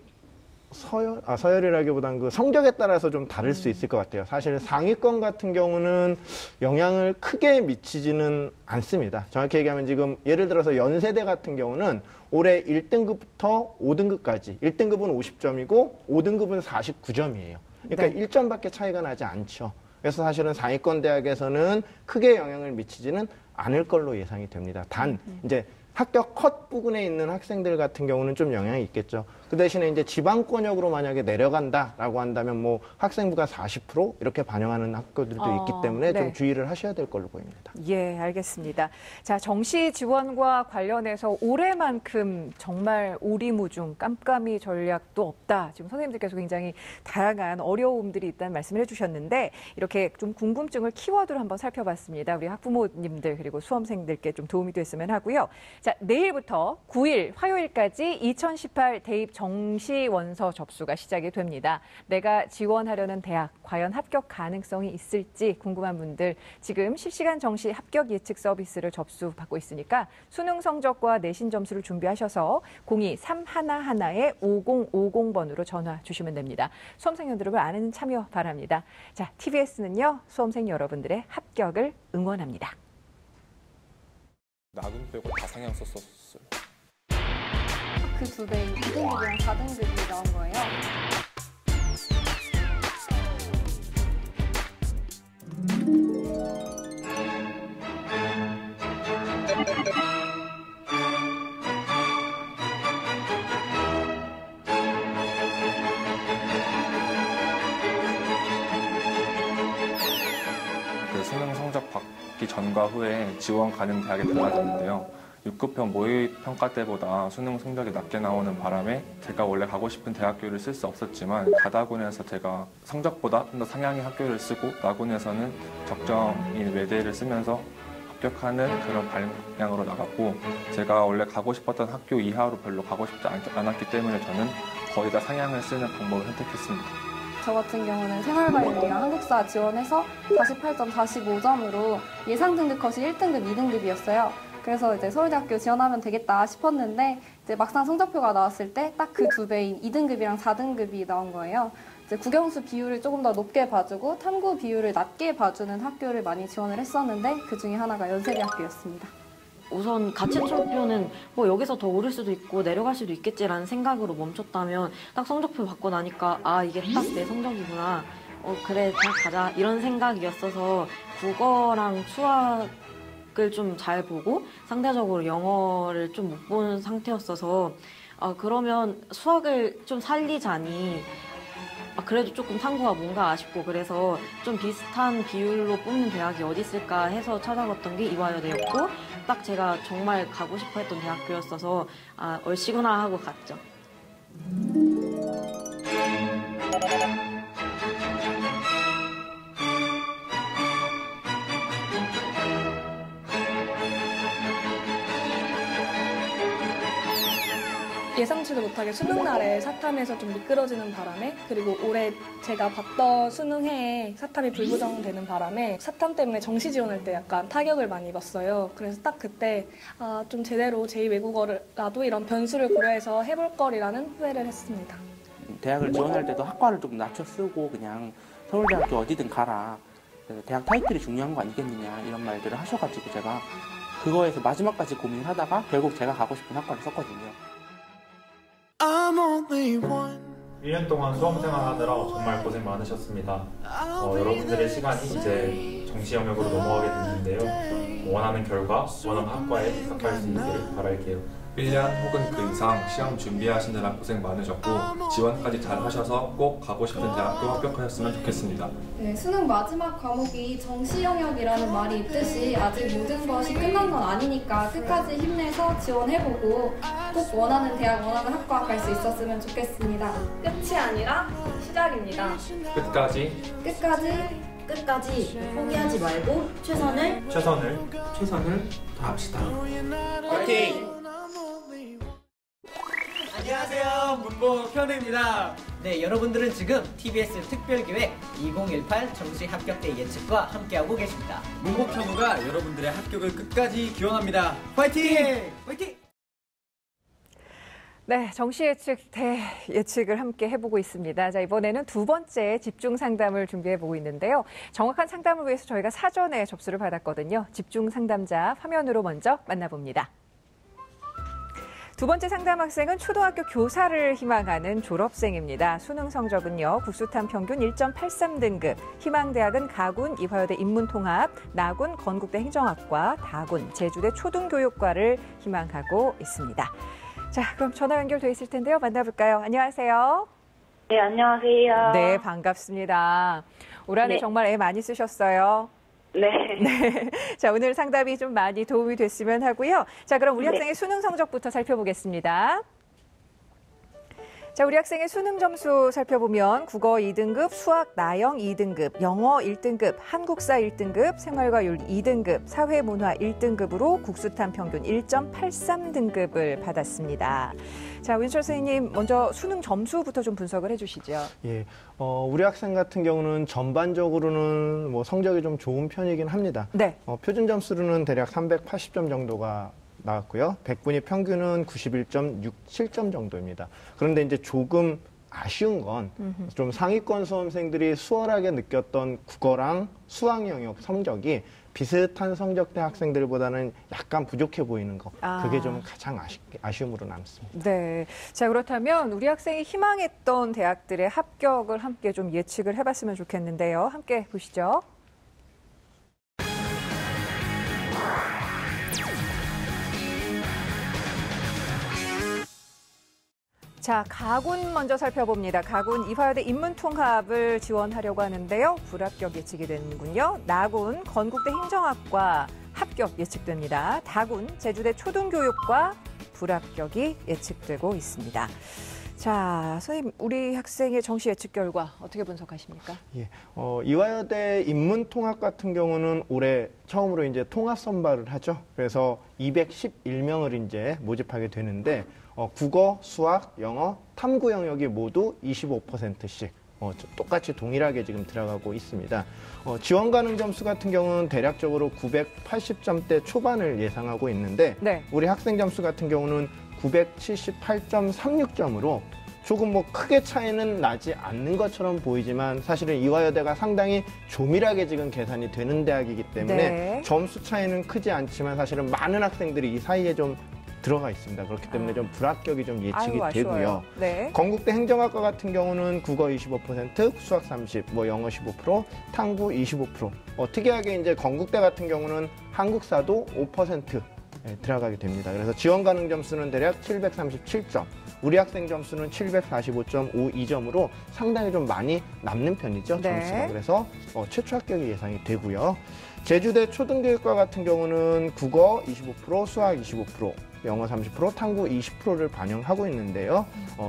서열이라기보다는 그 성적에 따라서 좀 다를 수 있을 것 같아요. 사실 상위권 같은 경우는 영향을 크게 미치지는 않습니다. 정확히 얘기하면 지금 예를 들어서 연세대 같은 경우는 올해 1등급부터 5등급까지 1등급은 50점이고 5등급은 49점이에요. 그러니까 네. 1점밖에 차이가 나지 않죠. 그래서 사실은 상위권 대학에서는 크게 영향을 미치지는 않을 걸로 예상이 됩니다. 단 이제 합격 컷 부근에 있는 학생들 같은 경우는 좀 영향이 있겠죠. 그 대신에 이제 지방권역으로 만약에 내려간다라고 한다면 뭐 학생부가 40% 이렇게 반영하는 학교들도 있기 때문에 네. 좀 주의를 하셔야 될 걸로 보입니다. 예, 알겠습니다. 자, 정시 지원과 관련해서 올해만큼 정말 오리무중 깜깜이 전략도 없다. 지금 선생님들께서 굉장히 다양한 어려움들이 있다는 말씀을 해주셨는데 이렇게 좀 궁금증을 키워드로 한번 살펴봤습니다. 우리 학부모님들 그리고 수험생들께 좀 도움이 됐으면 하고요. 자, 내일부터 9일 화요일까지 2018 대입 정시 원서 접수가 시작이 됩니다. 내가 지원하려는 대학 과연 합격 가능성이 있을지 궁금한 분들 지금 실시간 정시 합격 예측 서비스를 접수받고 있으니까 수능 성적과 내신 점수를 준비하셔서 02-311-5050번으로 전화 주시면 됩니다. 수험생 여러분 많은 참여 바랍니다. 자, TBS는요 수험생 여러분들의 합격을 응원합니다. 나군 빼고 다 상향 썼었어요. 그 두 배인 2등급이랑 4등급이 나온 거예요. 그 수능 성적 받기 전과 후에 지원 가능 대학에 들어갔는데요. 6급형 모의 평가 때보다 수능 성적이 낮게 나오는 바람에 제가 원래 가고 싶은 대학교를 쓸 수 없었지만 가다군에서 제가 성적보다 좀 더 상향의 학교를 쓰고 나군에서는 적정인 외대를 쓰면서 합격하는 그런 방향으로 나갔고, 제가 원래 가고 싶었던 학교 이하로 별로 가고 싶지 않았기 때문에 저는 거의 다 상향을 쓰는 방법을 선택했습니다. 저 같은 경우는 생활과외랑 한국사 지원해서 48점, 45점으로 예상 등급 컷이 1등급, 2등급이었어요. 그래서 이제 서울대학교 지원하면 되겠다 싶었는데 이제 막상 성적표가 나왔을 때 딱 그 두 배인 2등급이랑 4등급이 나온 거예요. 이제 국영수 비율을 조금 더 높게 봐주고 탐구 비율을 낮게 봐주는 학교를 많이 지원을 했었는데 그 중에 하나가 연세대학교였습니다. 우선 가채점표는 뭐 여기서 더 오를 수도 있고 내려갈 수도 있겠지라는 생각으로 멈췄다면 딱 성적표 받고 나니까 아 이게 딱 내 성적이구나. 그래 잘 가자 이런 생각이었어서 국어랑 수학을 좀 잘 보고 상대적으로 영어를 좀 못 본 상태였어서 그러면 수학을 좀 살리자니 그래도 조금 탐구가 뭔가 아쉽고 그래서 좀 비슷한 비율로 뽑는 대학이 어디 있을까 해서 찾아봤던 게 이화여대였고 딱 제가 정말 가고 싶어 했던 대학교였어서 얼씨구나 하고 갔죠. 예상치도 못하게 수능날에 사탐에서 좀 미끄러지는 바람에, 그리고 올해 제가 봤던 수능해에 사탐이 불부정되는 바람에 사탐 때문에 정시 지원할 때 약간 타격을 많이 입었어요. 그래서 딱 그때 좀 제대로 제2외국어라도 이런 변수를 고려해서 해볼 거리라는 후회를 했습니다. 대학을 지원할 때도 학과를 좀 낮춰 쓰고 그냥 서울대학교 어디든 가라. 대학 타이틀이 중요한 거 아니겠느냐 이런 말들을 하셔가지고 제가 그거에서 마지막까지 고민을 하다가 결국 제가 가고 싶은 학과를 썼거든요. 1년 동안 수험생활하느라 정말 고생 많으셨습니다. 여러분들의 시간이 이제 정시 영역으로 넘어가게 됐는데요. 원하는 결과, 원하는 학과에 합격할 수 있기를 바랄게요. 1년 혹은 그 이상 시험 준비하시느라 고생 많으셨고 지원까지 잘 하셔서 꼭 가고 싶은 대학교 합격하셨으면 좋겠습니다. 네, 수능 마지막 과목이 정시 영역이라는 말이 있듯이 아직 모든 것이 끝난 건 아니니까 끝까지 힘내서 지원해보고 꼭 원하는 대학, 원하는 학과 갈 수 있었으면 좋겠습니다. 끝이 아니라 시작입니다. 끝까지 포기하지 말고 최선을 다합시다. 화이팅! 안녕하세요, 문보 현우입니다. 네, 여러분들은 지금 TBS 특별기획 2018 정시 합격대 예측과 함께하고 계십니다. 문보 현우가 여러분들의 합격을 끝까지 기원합니다. 화이팅! 화이팅! 네, 정시 예측, 대 예측을 함께 해보고 있습니다. 자, 이번에는 두 번째 집중 상담을 준비해보고 있는데요. 정확한 상담을 위해서 저희가 사전에 접수를 받았거든요. 집중 상담자 화면으로 먼저 만나봅니다. 두 번째 상담 학생은 초등학교 교사를 희망하는 졸업생입니다. 수능 성적은요, 국수탐 평균 1.83등급, 희망대학은 가군, 이화여대 인문통합, 나군, 건국대 행정학과, 다군, 제주대 초등교육과를 희망하고 있습니다. 자, 그럼 전화 연결돼 있을 텐데요. 만나볼까요? 안녕하세요. 네, 안녕하세요. 네, 반갑습니다. 올 한해 정말 애 많이 쓰셨어요. 네. 네. 자, 오늘 상담이 좀 많이 도움이 됐으면 하고요. 자, 그럼 우리 학생의 수능 성적부터 살펴보겠습니다. 자, 우리 학생의 수능 점수 살펴보면 국어 2등급, 수학 나영 2등급, 영어 1등급, 한국사 1등급, 생활과율 2등급, 사회문화 1등급으로 국수탄 평균 1.83등급을 받았습니다. 자, 윤철 선생님, 먼저 수능 점수부터 좀 분석을 해주시죠. 예, 우리 학생 같은 경우는 전반적으로는 뭐 성적이 좀 좋은 편이긴 합니다. 네. 표준 점수로는 대략 380점 정도가 나왔고요. 100분위 평균은 91.67점 정도입니다. 그런데 이제 조금 아쉬운 건 좀 상위권 수험생들이 수월하게 느꼈던 국어랑 수학 영역 성적이 비슷한 성적대 학생들보다는 약간 부족해 보이는 거. 그게 좀 가장 아쉬움으로 남습니다. 네. 자, 그렇다면 우리 학생이 희망했던 대학들의 합격을 함께 좀 예측을 해봤으면 좋겠는데요. 함께 보시죠. 자, 가군 먼저 살펴봅니다. 가군 이화여대 인문통합을 지원하려고 하는데요. 불합격 예측이 되는군요. 나군 건국대 행정학과 합격 예측됩니다. 다군 제주대 초등교육과 불합격이 예측되고 있습니다. 자, 선생님, 우리 학생의 정시 예측 결과 어떻게 분석하십니까? 예, 이화여대 인문통합 같은 경우는 올해 처음으로 이제 통합 선발을 하죠. 그래서 211명을 이제 모집하게 되는데 국어, 수학, 영어, 탐구 영역이 모두 25%씩 똑같이 동일하게 지금 들어가고 있습니다. 지원 가능 점수 같은 경우는 대략적으로 980점대 초반을 예상하고 있는데 네. 우리 학생 점수 같은 경우는 978.36점으로 조금 뭐 크게 차이는 나지 않는 것처럼 보이지만 사실은 이화여대가 상당히 조밀하게 지금 계산이 되는 대학이기 때문에 네. 점수 차이는 크지 않지만 사실은 많은 학생들이 이 사이에 좀 들어가 있습니다. 그렇기 때문에 좀 불합격이 좀 예측이 되고요. 네. 건국대 행정학과 같은 경우는 국어 25%, 수학 30%, 뭐 영어 15%, 탐구 25%. 특이하게 이제 건국대 같은 경우는 한국사도 5% 들어가게 됩니다. 그래서 지원 가능 점수는 대략 737점, 우리 학생 점수는 745.52점으로 상당히 좀 많이 남는 편이죠. 네. 점수가. 그래서 최초 합격이 예상이 되고요. 제주대 초등교육과 같은 경우는 국어 25%, 수학 25%, 영어 30%, 탐구 20%를 반영하고 있는데요.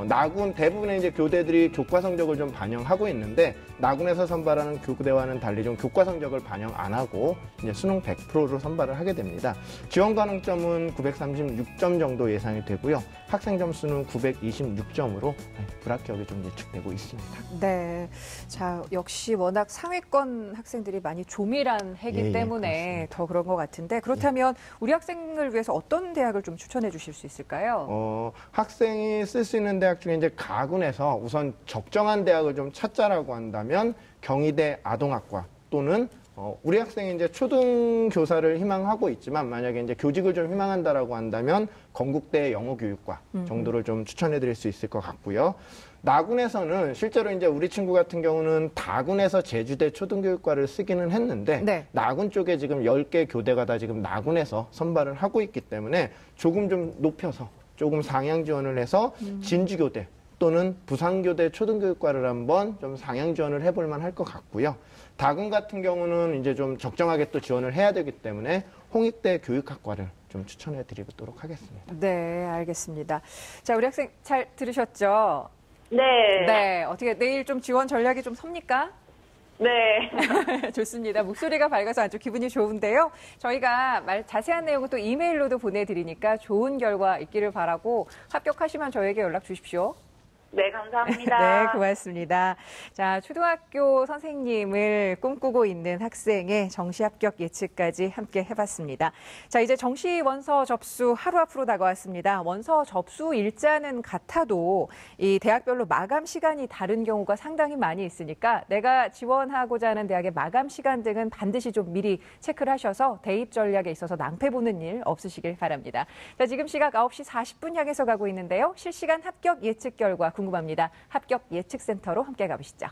나군 대부분의 이제 교대들이 교과 성적을 좀 반영하고 있는데 나군에서 선발하는 교대와는 달리 좀 교과 성적을 반영 안 하고 이제 수능 100%로 선발을 하게 됩니다. 지원 가능점은 936점 정도 예상이 되고요. 학생 점수는 926점으로 불합격이 좀 예측되고 있습니다. 네. 자, 역시 워낙 상위권 학생들이 많이 조밀한 해기 때문에 더 그런 것 같은데 그렇다면 우리 학생을 위해서 어떤 대학을 좀 추천해 주실 수 있을까요? 학생이 쓸 수 있는 대학 중에 이제 가군에서 우선 적정한 대학을 좀 찾자라고 한다면 경희대 아동학과 또는 우리 학생이 이제 초등교사를 희망하고 있지만 만약에 이제 교직을 좀 희망한다라고 한다면 건국대 영어교육과 정도를 좀 추천해 드릴 수 있을 것 같고요. 나군에서는 실제로 이제 우리 친구 같은 경우는 다군에서 제주대 초등교육과를 쓰기는 했는데 네. 나군 쪽에 지금 10개 교대가 다 지금 나군에서 선발을 하고 있기 때문에 조금 좀 높여서 조금 상향 지원을 해서 진주교대 또는 부산교대 초등교육과를 한번 좀 상향 지원을 해볼 만할 것 같고요. 다군 같은 경우는 이제 좀 적정하게 또 지원을 해야 되기 때문에 홍익대 교육학과를 좀 추천해 드리도록 하겠습니다. 네, 알겠습니다. 자, 우리 학생 잘 들으셨죠? 네. 네, 어떻게 내일 좀 지원 전략이 좀 섭니까? 네. 좋습니다. 목소리가 밝아서 아주 기분이 좋은데요. 저희가 자세한 내용은 또 이메일로도 보내드리니까 좋은 결과 있기를 바라고 합격하시면 저에게 연락 주십시오. 네, 감사합니다. 네, 고맙습니다. 자, 초등학교 선생님을 꿈꾸고 있는 학생의 정시 합격 예측까지 함께 해봤습니다. 자, 이제 정시 원서 접수 하루 앞으로 다가왔습니다. 원서 접수 일자는 같아도 이 대학별로 마감 시간이 다른 경우가 상당히 많이 있으니까 내가 지원하고자 하는 대학의 마감 시간 등은 반드시 좀 미리 체크를 하셔서 대입 전략에 있어서 낭패 보는 일 없으시길 바랍니다. 자, 지금 시각 9시 40분 향해서 가고 있는데요. 실시간 합격 예측 결과 궁금합니다. 합격 예측센터로 함께 가보시죠.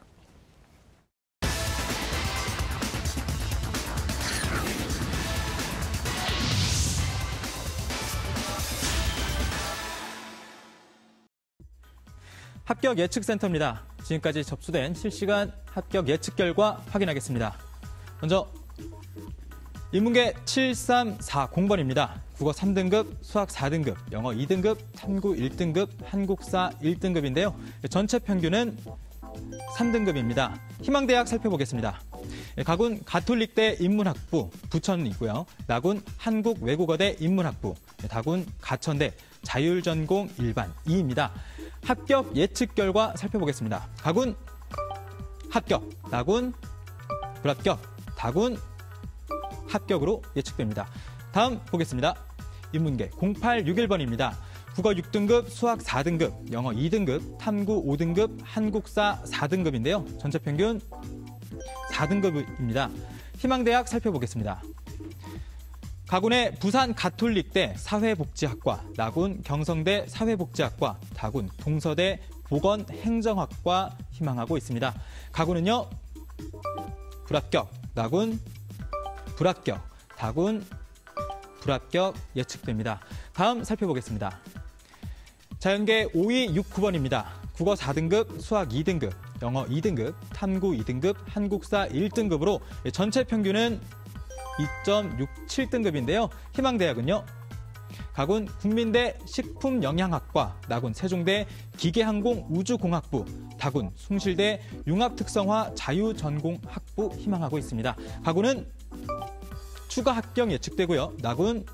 합격 예측센터입니다. 지금까지 접수된 실시간 합격 예측 결과 확인하겠습니다. 먼저 인문계 7340번입니다. 국어 3등급, 수학 4등급, 영어 2등급, 탐구 1등급, 한국사 1등급인데요. 전체 평균은 3등급입니다. 희망대학 살펴보겠습니다. 가군 가톨릭대 인문학부, 부천이고요. 나군 한국외국어대 인문학부, 다군 가천대 자율전공 일반 2입니다. 합격 예측 결과 살펴보겠습니다. 가군 합격, 나군 불합격, 다군 합격으로 예측됩니다. 다음 보겠습니다. 인문계 0861번입니다. 국어 6등급, 수학 4등급, 영어 2등급, 탐구 5등급, 한국사 4등급인데요. 전체 평균 4등급입니다. 희망대학 살펴보겠습니다. 가군의 부산 가톨릭대 사회복지학과, 나군 경성대 사회복지학과, 다군 동서대 보건행정학과 희망하고 있습니다. 가군은요, 불합격, 나군 불합격, 다군 불합격 예측됩니다. 다음 살펴보겠습니다. 자연계 5269번입니다. 국어 4등급, 수학 2등급, 영어 2등급, 탐구 2등급, 한국사 1등급으로 전체 평균은 2.67등급인데요. 희망대학은요, 가군 국민대 식품영양학과, 나군 세종대 기계항공우주공학부, 다군 숭실대 융합특성화 자유전공학부 희망하고 있습니다. 가군은 추가 합격 예측되고요. 나군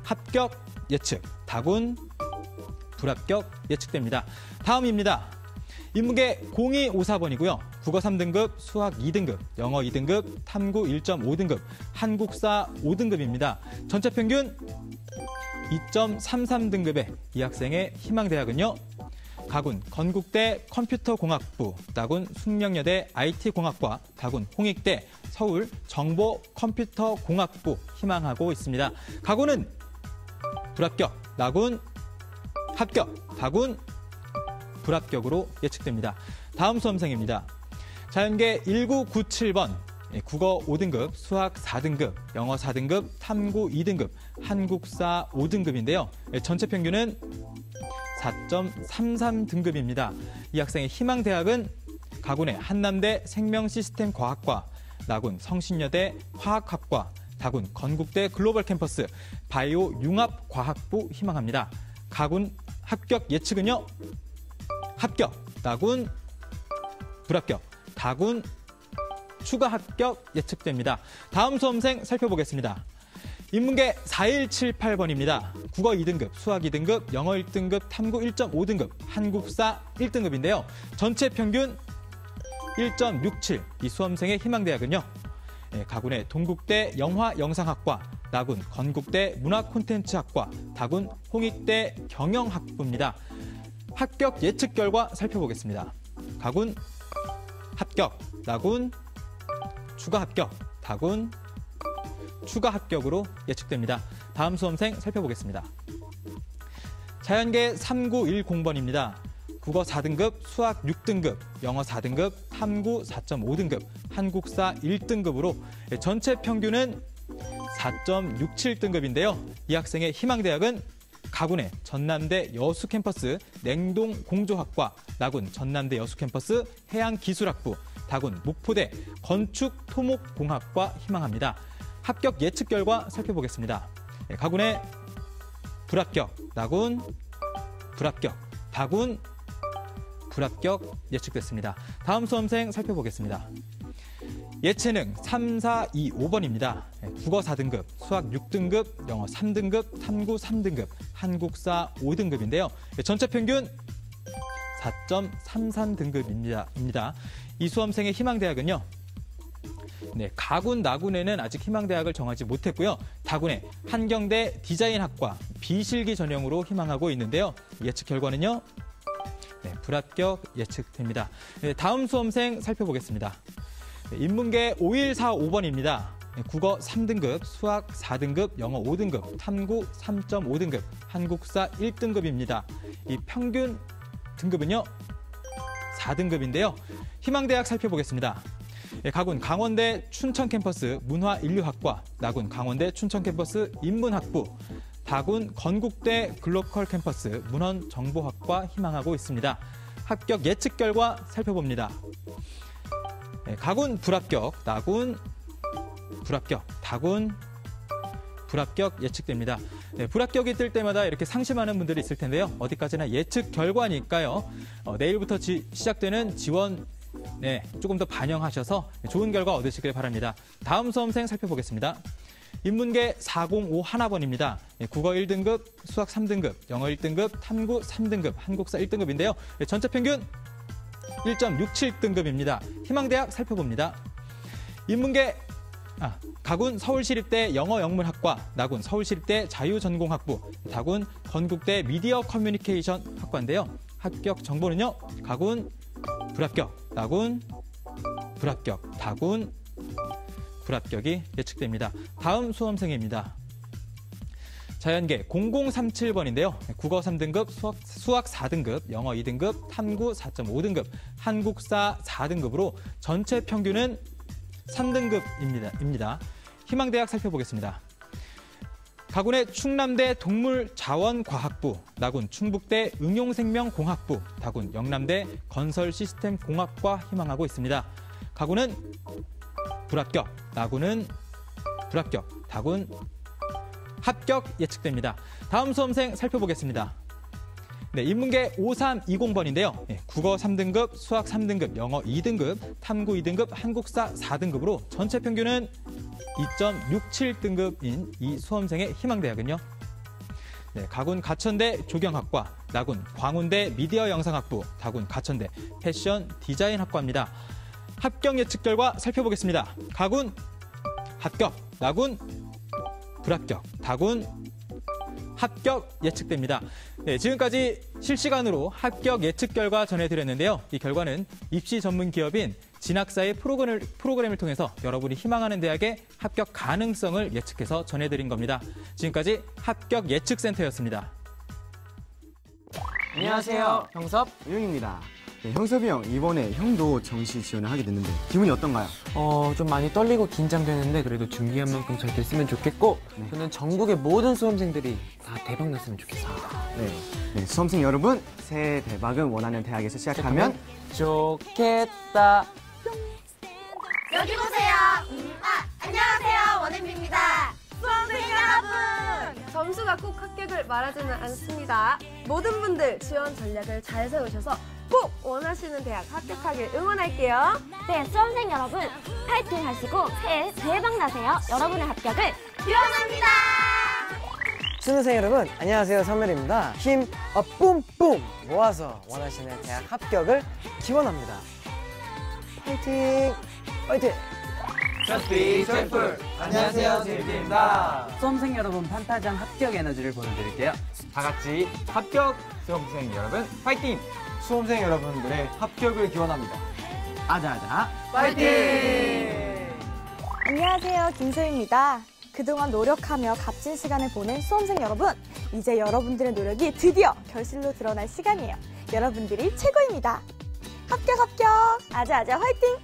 합격 예측, 다군 불합격 예측됩니다. 다음입니다. 인문계 0254번이고요. 국어 3등급, 수학 2등급, 영어 2등급, 탐구 1.5등급, 한국사 5등급입니다. 전체 평균 2.33등급의 이 학생의 희망대학은요, 가군 건국대 컴퓨터공학부, 다군 숙명여대 IT공학과, 다군 홍익대 서울 정보컴퓨터공학부 희망하고 있습니다. 가군은 불합격, 나군 합격, 다군 불합격으로 예측됩니다. 다음 수험생입니다. 자연계 1997번, 국어 5등급, 수학 4등급, 영어 4등급, 탐구 2등급, 한국사 5등급인데요. 전체 평균은 4.33등급입니다. 이 학생의 희망대학은 가군의 한남대 생명시스템과학과, 나군 성신여대 화학학과, 다군 건국대 글로벌 캠퍼스 바이오 융합과학부 희망합니다. 가군 합격 예측은요, 합격, 나군 불합격, 다군 추가 합격 예측됩니다. 다음 수험생 살펴보겠습니다. 인문계 4178번입니다. 국어 2등급, 수학 2등급, 영어 1등급, 탐구 1.5등급, 한국사 1등급인데요. 전체 평균 1.67. 이 수험생의 희망대학은요, 가군의 동국대 영화영상학과, 나군 건국대 문화콘텐츠학과, 다군 홍익대 경영학부입니다. 합격 예측 결과 살펴보겠습니다. 가군 합격, 나군 추가 합격, 다군 추가 합격으로 예측됩니다. 다음 수험생 살펴보겠습니다. 자연계 3910번입니다. 국어 4등급, 수학 6등급, 영어 4등급, 탐구 4.5등급, 한국사 1등급으로 전체 평균은 4.67등급인데요. 이 학생의 희망대학은 가군의 전남대 여수캠퍼스 냉동공조학과, 나군 전남대 여수캠퍼스 해양기술학부, 다군 목포대 건축토목공학과 희망합니다. 합격 예측 결과 살펴보겠습니다. 가군의 불합격, 나군 불합격, 다군 불합격 예측됐습니다. 다음 수험생 살펴보겠습니다. 예체능 3425번입니다. 국어 4등급, 수학 6등급, 영어 3등급, 탐구 3등급, 한국사 5등급인데요. 전체 평균 4.33등급입니다. 이 수험생의 희망대학은요, 가군, 나군에는 아직 희망대학을 정하지 못했고요. 다군의 한경대 디자인학과 비실기 전형으로 희망하고 있는데요. 예측 결과는요, 불합격 예측됩니다. 다음 수험생 살펴보겠습니다. 인문계 5145번입니다. 국어 3등급, 수학 4등급, 영어 5등급, 탐구 3.5등급, 한국사 1등급입니다. 이 평균 등급은요, 4등급인데요. 희망대학 살펴보겠습니다. 가군 강원대 춘천캠퍼스 문화인류학과, 나군 강원대 춘천캠퍼스 인문학부, 다군 건국대 글로컬 캠퍼스 문헌정보학과 희망하고 있습니다. 합격 예측 결과 살펴봅니다. 가군 불합격, 나군 불합격, 다군, 불합격 예측됩니다. 네, 불합격이 뜰 때마다 이렇게 상심하는 분들이 있을 텐데요. 어디까지나 예측 결과니까요. 내일부터 시작되는 지원 조금 더 반영하셔서 좋은 결과 얻으시길 바랍니다. 다음 수험생 살펴보겠습니다. 인문계 405하나번입니다. 국어 1등급, 수학 3등급, 영어 1등급, 탐구 3등급, 한국사 1등급인데요. 전체 평균 1.67등급입니다. 희망대학 살펴봅니다. 인문계 가군 서울시립대 영어영문학과, 나군 서울시립대 자유전공학부, 다군 건국대 미디어 커뮤니케이션 학과인데요. 합격 정보는요. 가군 불합격, 나군 불합격, 다군 불합격이 예측됩니다. 다음 수험생입니다. 자연계 0037번인데요. 국어 3등급, 수학 4등급, 영어 2등급, 탐구 4.5등급, 한국사 4등급으로 전체 평균은 3등급입니다. 희망대학 살펴보겠습니다. 가군의 충남대 동물자원과학부, 나군 충북대 응용생명공학부, 다군 영남대 건설시스템공학과 희망하고 있습니다. 가군은 불합격, 나군은 불합격, 다군 합격 예측됩니다. 다음 수험생 살펴보겠습니다. 네, 인문계 5320번인데요. 국어 3등급, 수학 3등급, 영어 2등급, 탐구 2등급, 한국사 4등급으로 전체 평균은 2.67등급인 이 수험생의 희망대학은요. 네, 가군 가천대 조경학과, 나군 광운대 미디어 영상학부, 다군 가천대 패션 디자인학과입니다. 합격 예측 결과 살펴보겠습니다. 가군 합격, 나군 불합격, 다군 합격 예측됩니다. 네, 지금까지 실시간으로 합격 예측 결과 전해드렸는데요. 이 결과는 입시 전문 기업인 진학사의 프로그램을 통해서 여러분이 희망하는 대학의 합격 가능성을 예측해서 전해드린 겁니다. 지금까지 합격 예측센터였습니다. 안녕하세요. 형섭, 우영입니다. 네, 형섭이 형, 이번에 형도 정시 지원을 하게 됐는데 기분이 어떤가요? 좀 많이 떨리고 긴장되는데 그래도 준비한 만큼 잘 됐으면 좋겠고 저는 전국의 모든 수험생들이 다 대박 났으면 좋겠습니다. 네, 수험생 여러분, 새해 대박은 원하는 대학에서 시작하면 좋겠다. 여기 보세요. 안녕하세요. 원앤비입니다. 수험생 여러분! 점수가 꼭 합격을 말하지는 않습니다. 모든 분들 지원 전략을 잘 세우셔서 꼭 원하시는 대학 합격하길 응원할게요. 네, 수험생 여러분 파이팅 하시고 새해 대박 나세요. 여러분의 합격을 기원합니다. 수능생 여러분 안녕하세요. 선멸입니다. 힘 뿜뿜 모아서 원하시는 대학 합격을 기원합니다. 파이팅! 파이팅! 저스티 조이풀 안녕하세요. 제이입니다. 수험생 여러분 판타지한 합격 에너지를 보내드릴게요. 다 같이 합격! 수험생 여러분 파이팅! 수험생 여러분들의 합격을 기원합니다. 아자아자 파이팅! 안녕하세요. 김소희입니다. 그동안 노력하며 값진 시간을 보낸 수험생 여러분, 이제 여러분들의 노력이 드디어 결실로 드러날 시간이에요. 여러분들이 최고입니다. 합격 합격! 아자아자 화이팅!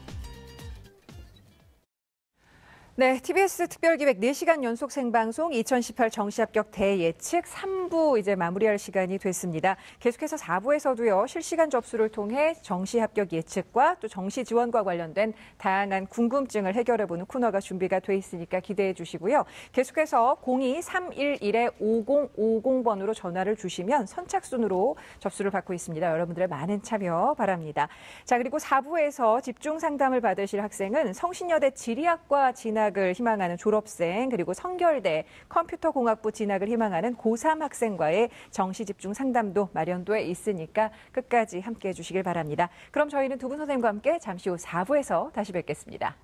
네, TBS 특별기획 4시간 연속 생방송 2018 정시합격 대예측 3부 이제 마무리할 시간이 됐습니다. 계속해서 4부에서도요, 실시간 접수를 통해 정시합격 예측과 또 정시 지원과 관련된 다양한 궁금증을 해결해보는 코너가 준비가 돼 있으니까 기대해 주시고요. 계속해서 02-311-5050번으로 전화를 주시면 선착순으로 접수를 받고 있습니다. 여러분들의 많은 참여 바랍니다. 자, 그리고 4부에서 집중 상담을 받으실 학생은 성신여대 지리학과 진학을 희망하는 졸업생, 그리고 성결대 컴퓨터공학부 진학을 희망하는 고3 학생과의 정시 집중 상담도 마련돼 있으니까 끝까지 함께해 주시길 바랍니다. 그럼 저희는 두 분 선생님과 함께 잠시 후 4부에서 다시 뵙겠습니다.